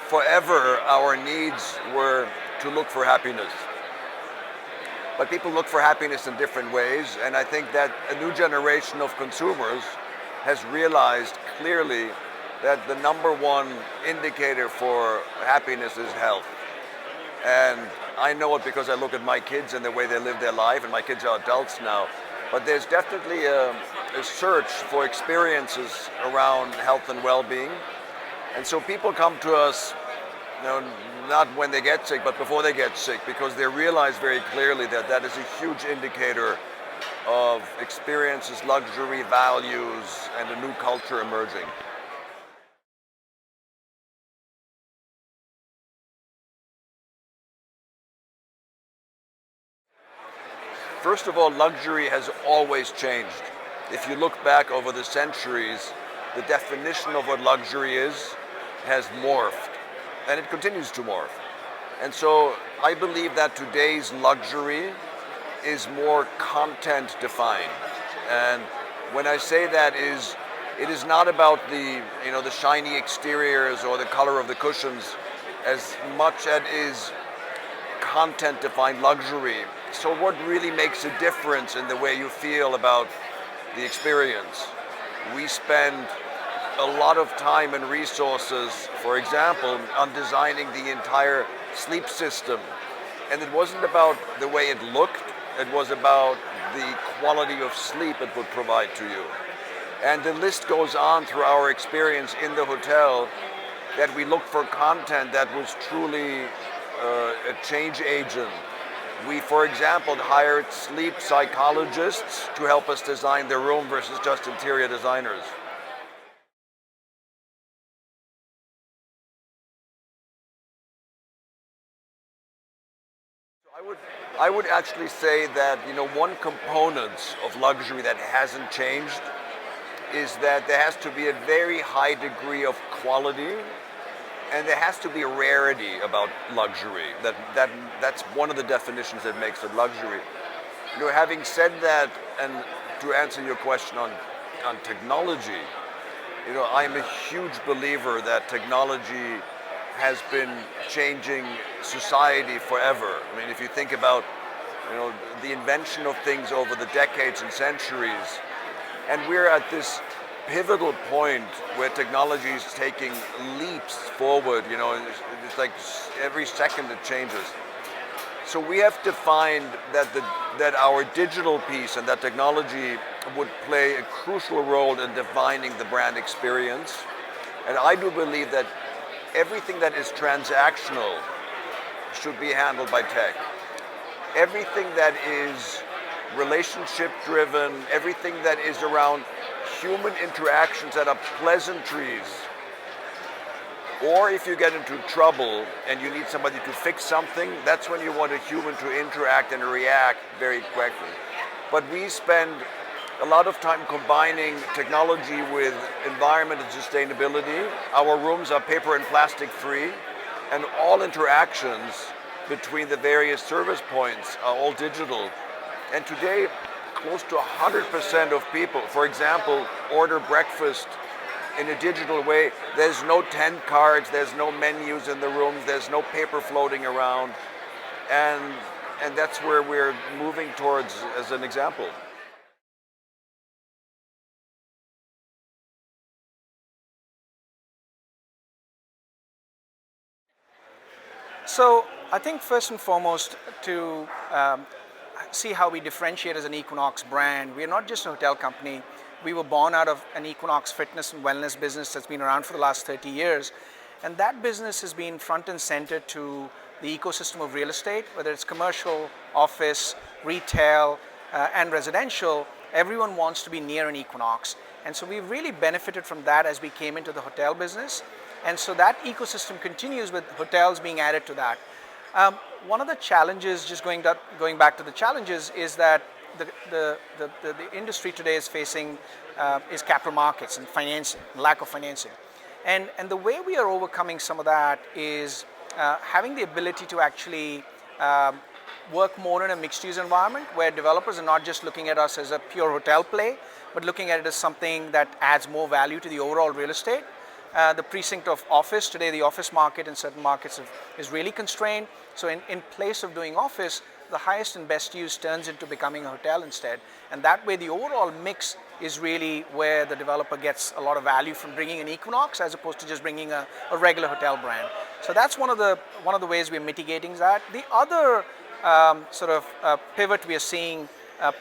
forever our needs were to look for happiness. But people look for happiness in different ways, and I think that a new generation of consumers has realized clearly that the number one indicator for happiness is health. And I know it because I look at my kids and the way they live their life, and my kids are adults now. But there's definitely a search for experiences around health and well-being. And so people come to us, not when they get sick, but before they get sick, because they realize very clearly that that is a huge indicator of experiences, luxury, values, and a new culture emerging. First of all, luxury has always changed. If you look back over the centuries, the definition of what luxury is has morphed, and it continues to morph. And so I believe that today's luxury is more content defined. And when I say that it is not about the shiny exteriors or the color of the cushions as much as it is content defined luxury. So what really makes a difference in the way you feel about the experience? We spend a lot of time and resources, for example, on designing the entire sleep system. And it wasn't about the way it looked, it was about the quality of sleep it would provide to you. And the list goes on through our experience in the hotel, that we looked for content that was truly a change agent. We, for example, hired sleep psychologists to help us design the room versus just interior designers. I would actually say that one component of luxury that hasn't changed is that there has to be a very high degree of quality, and there has to be a rarity about luxury. That's one of the definitions that makes it luxury. Having said that, and to answer your question on technology, I'm a huge believer that technology has been changing society forever. I mean, if you think about the invention of things over the decades and centuries, and we're at this pivotal point where technology is taking leaps forward. It's like every second it changes. So we have to find that our digital piece and that technology would play a crucial role in defining the brand experience. And I do believe that everything that is transactional should be handled by tech. Everything that is relationship driven, everything that is around human interactions that are pleasantries, or if you get into trouble and you need somebody to fix something, that's when you want a human to interact and react very quickly. But we spend a lot of time combining technology with environment and sustainability. Our rooms are paper and plastic free, and all interactions between the various service points are all digital. And today, close to 100% of people, for example, order breakfast in a digital way. There's no tent cards, there's no menus in the rooms, there's no paper floating around. And that's where we're moving towards as an example. So I think first and foremost, to see how we differentiate as an Equinox brand, we are not just a hotel company. We were born out of an Equinox fitness and wellness business that's been around for the last 30 years. And that business has been front and center to the ecosystem of real estate, whether it's commercial, office, retail, and residential. Everyone wants to be near an Equinox. And so we've really benefited from that as we came into the hotel business. And so that ecosystem continues with hotels being added to that. One of the challenges, just going back to the challenges, is that the industry today is facing is capital markets and financing, lack of financing. And the way we are overcoming some of that is having the ability to actually work more in a mixed-use environment where developers are not just looking at us as a pure hotel play, but looking at it as something that adds more value to the overall real estate. the precinct of office. Today, the office market in certain markets is really constrained. So in place of doing office, the highest and best use turns into becoming a hotel instead. And that way, the overall mix is really where the developer gets a lot of value from bringing an Equinox as opposed to just bringing a regular hotel brand. So that's one of the ways we're mitigating that. The other pivot we are seeing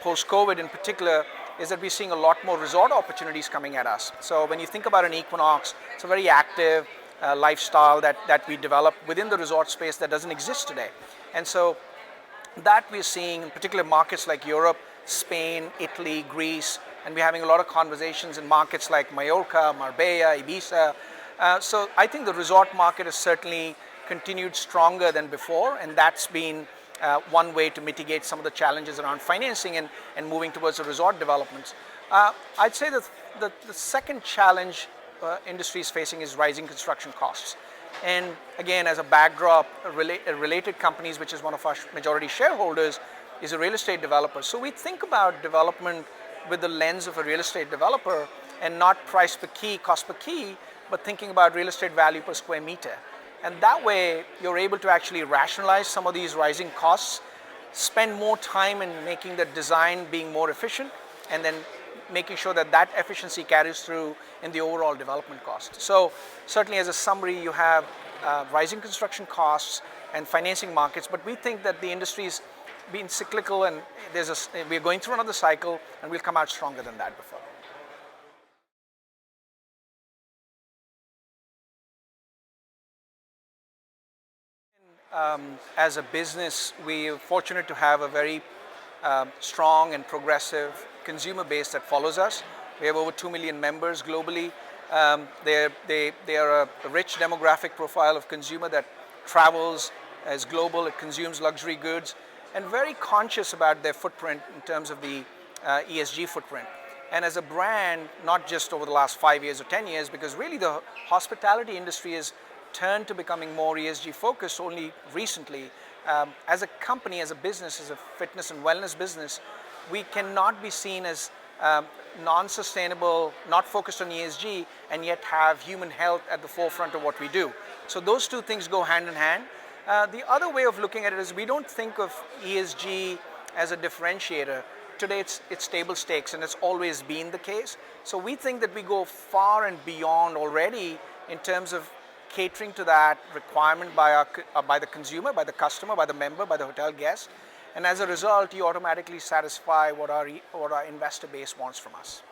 post-COVID in particular is that we're seeing a lot more resort opportunities coming at us. So when you think about an Equinox, it's a very active lifestyle that we develop within the resort space that doesn't exist today. And so that we're seeing in particular markets like Europe, Spain, Italy, Greece, and we're having a lot of conversations in markets like Mallorca, Marbella, Ibiza. So I think the resort market has certainly continued stronger than before, and that's been one way to mitigate some of the challenges around financing and moving towards the resort developments. I'd say that the second challenge industry is facing is rising construction costs. And again, as a backdrop, related companies, which is one of our majority shareholders, is a real estate developer. So we think about development with the lens of a real estate developer and not price per key, cost per key, but thinking about real estate value per square meter. And that way, you're able to actually rationalize some of these rising costs, spend more time in making the design being more efficient, and then making sure that that efficiency carries through in the overall development cost. So certainly as a summary, you have rising construction costs and financing markets, but we think that the industry's been cyclical and we're going through another cycle and we'll come out stronger than that before. As a business, we're fortunate to have a very strong and progressive consumer base that follows us. We have over 2 million members globally. They are a rich demographic profile of consumer that travels, is global, it consumes luxury goods, and very conscious about their footprint in terms of the ESG footprint. And as a brand, not just over the last 5 years or 10 years, because really the hospitality industry has turned to becoming more ESG focused only recently. As a company, as a business, as a fitness and wellness business, we cannot be seen as non-sustainable, not focused on ESG, and yet have human health at the forefront of what we do. So those two things go hand in hand. The other way of looking at it is we don't think of ESG as a differentiator. Today it's table stakes, and it's always been the case. So we think that we go far and beyond already in terms of catering to that requirement by the consumer, by the customer, by the member, by the hotel guest. And as a result, you automatically satisfy what our investor base wants from us.